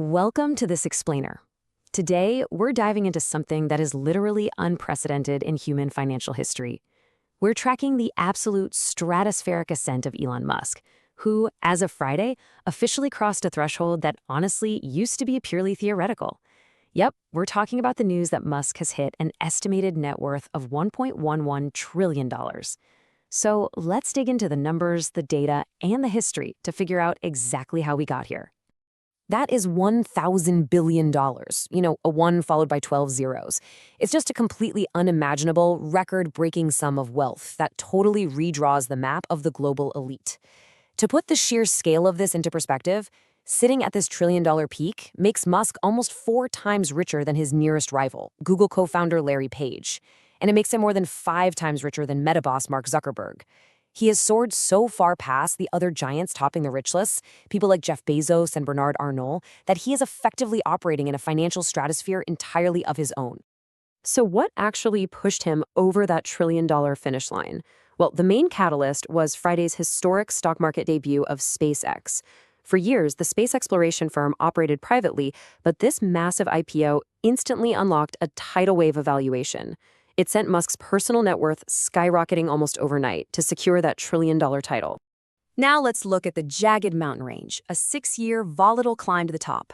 Welcome to this explainer. Today, we're diving into something that is literally unprecedented in human financial history. We're tracking the absolute stratospheric ascent of Elon Musk, who, as of Friday, officially crossed a threshold that honestly used to be purely theoretical. Yep, we're talking about the news that Musk has hit an estimated net worth of $1.11 trillion. So let's dig into the numbers, the data, and the history to figure out exactly how we got here. That is $1,000 billion, a 1 followed by 12 zeros. It's just a completely unimaginable, record-breaking sum of wealth that totally redraws the map of the global elite. To put the sheer scale of this into perspective, sitting at this trillion-dollar peak makes Musk almost 4 times richer than his nearest rival, Google co-founder Larry Page. And it makes him more than 5 times richer than Meta boss Mark Zuckerberg. He has soared so far past the other giants topping the rich list, people like Jeff Bezos and Bernard Arnault, that he is effectively operating in a financial stratosphere entirely of his own. So what actually pushed him over that trillion-dollar finish line? Well, the main catalyst was Friday's historic stock market debut of SpaceX. For years, the space exploration firm operated privately, but this massive IPO instantly unlocked a tidal wave of valuation. It sent Musk's personal net worth skyrocketing almost overnight to secure that trillion-dollar title. Now let's look at the jagged mountain range, a 6-year volatile climb to the top.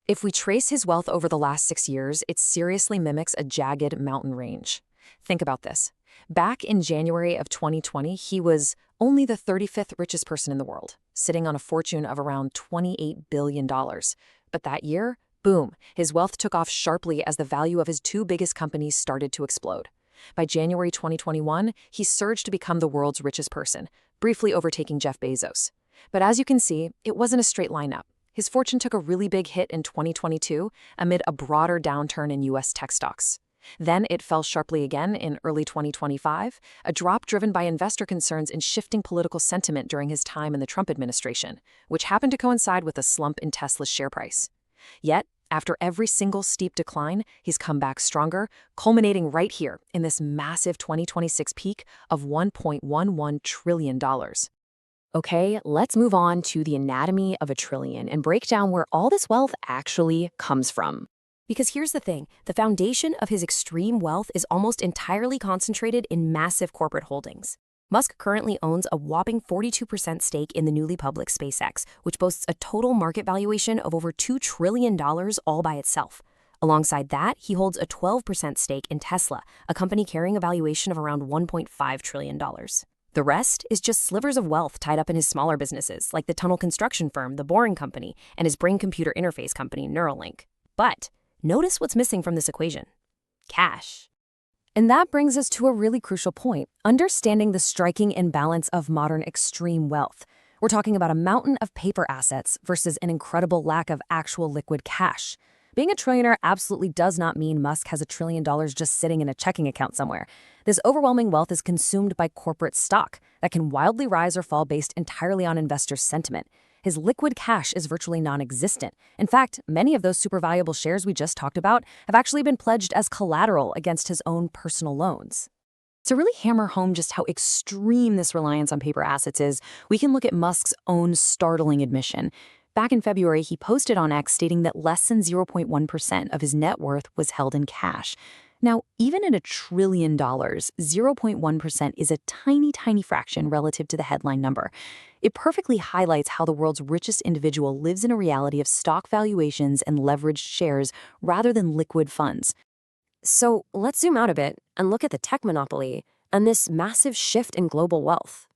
If we trace his wealth over the last 6 years, it seriously mimics a jagged mountain range. Think about this. Back in January of 2020, he was only the 35th richest person in the world, sitting on a fortune of around $28 billion. But that year, boom, his wealth took off sharply as the value of his 2 biggest companies started to explode. By January 2021, he surged to become the world's richest person, briefly overtaking Jeff Bezos. But as you can see, it wasn't a straight line up. His fortune took a really big hit in 2022 amid a broader downturn in U.S. tech stocks. Then it fell sharply again in early 2025, a drop driven by investor concerns and shifting political sentiment during his time in the Trump administration, which happened to coincide with a slump in Tesla's share price. Yet, after every single steep decline, he's come back stronger, culminating right here in this massive 2026 peak of $1.11 trillion. Okay, let's move on to the anatomy of a trillion and break down where all this wealth actually comes from. Because here's the thing, the foundation of his extreme wealth is almost entirely concentrated in massive corporate holdings. Musk currently owns a whopping 42% stake in the newly public SpaceX, which boasts a total market valuation of over $2 trillion all by itself. Alongside that, he holds a 12% stake in Tesla, a company carrying a valuation of around $1.5 trillion. The rest is just slivers of wealth tied up in his smaller businesses, like the tunnel construction firm, The Boring Company, and his brain-computer interface company, Neuralink. But notice what's missing from this equation: cash. And that brings us to a really crucial point, understanding the striking imbalance of modern extreme wealth. We're talking about a mountain of paper assets versus an incredible lack of actual liquid cash. Being a trillionaire absolutely does not mean Musk has $1 trillion just sitting in a checking account somewhere. This overwhelming wealth is consumed by corporate stock that can wildly rise or fall based entirely on investors' sentiment. His liquid cash is virtually non-existent. In fact, many of those super valuable shares we just talked about have actually been pledged as collateral against his own personal loans. To really hammer home just how extreme this reliance on paper assets is, we can look at Musk's own startling admission. Back in February, he posted on X stating that less than 0.1% of his net worth was held in cash. Now, even at $1 trillion, 0.1% is a tiny, tiny fraction relative to the headline number. It perfectly highlights how the world's richest individual lives in a reality of stock valuations and leveraged shares rather than liquid funds. So let's zoom out a bit and look at the tech monopoly and this massive shift in global wealth.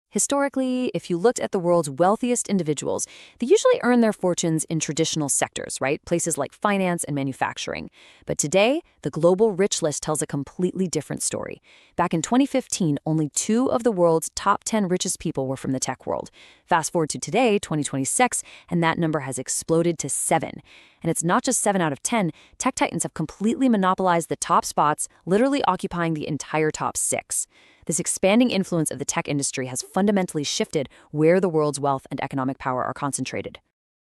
Historically, if you looked at the world's wealthiest individuals, they usually earn their fortunes in traditional sectors, right? Places like finance and manufacturing. But today, the global rich list tells a completely different story. Back in 2015, only 2 of the world's top 10 richest people were from the tech world. Fast forward to today, 2026, and that number has exploded to 7. And it's not just 7 out of 10. Tech titans have completely monopolized the top spots, literally occupying the entire top 6. This expanding influence of the tech industry has fundamentally shifted where the world's wealth and economic power are concentrated.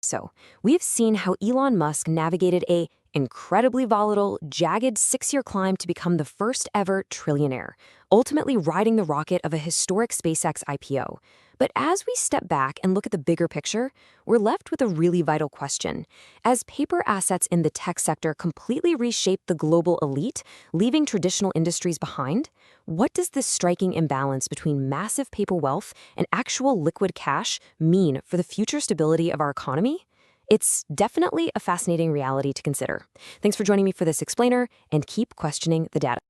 So, we've seen how Elon Musk navigated a incredibly volatile, jagged 6-year climb to become the first ever trillionaire, ultimately riding the rocket of a historic SpaceX IPO. But as we step back and look at the bigger picture, we're left with a really vital question. As paper assets in the tech sector completely reshape the global elite, leaving traditional industries behind, what does this striking imbalance between massive paper wealth and actual liquid cash mean for the future stability of our economy? It's definitely a fascinating reality to consider. Thanks for joining me for this explainer, and keep questioning the data.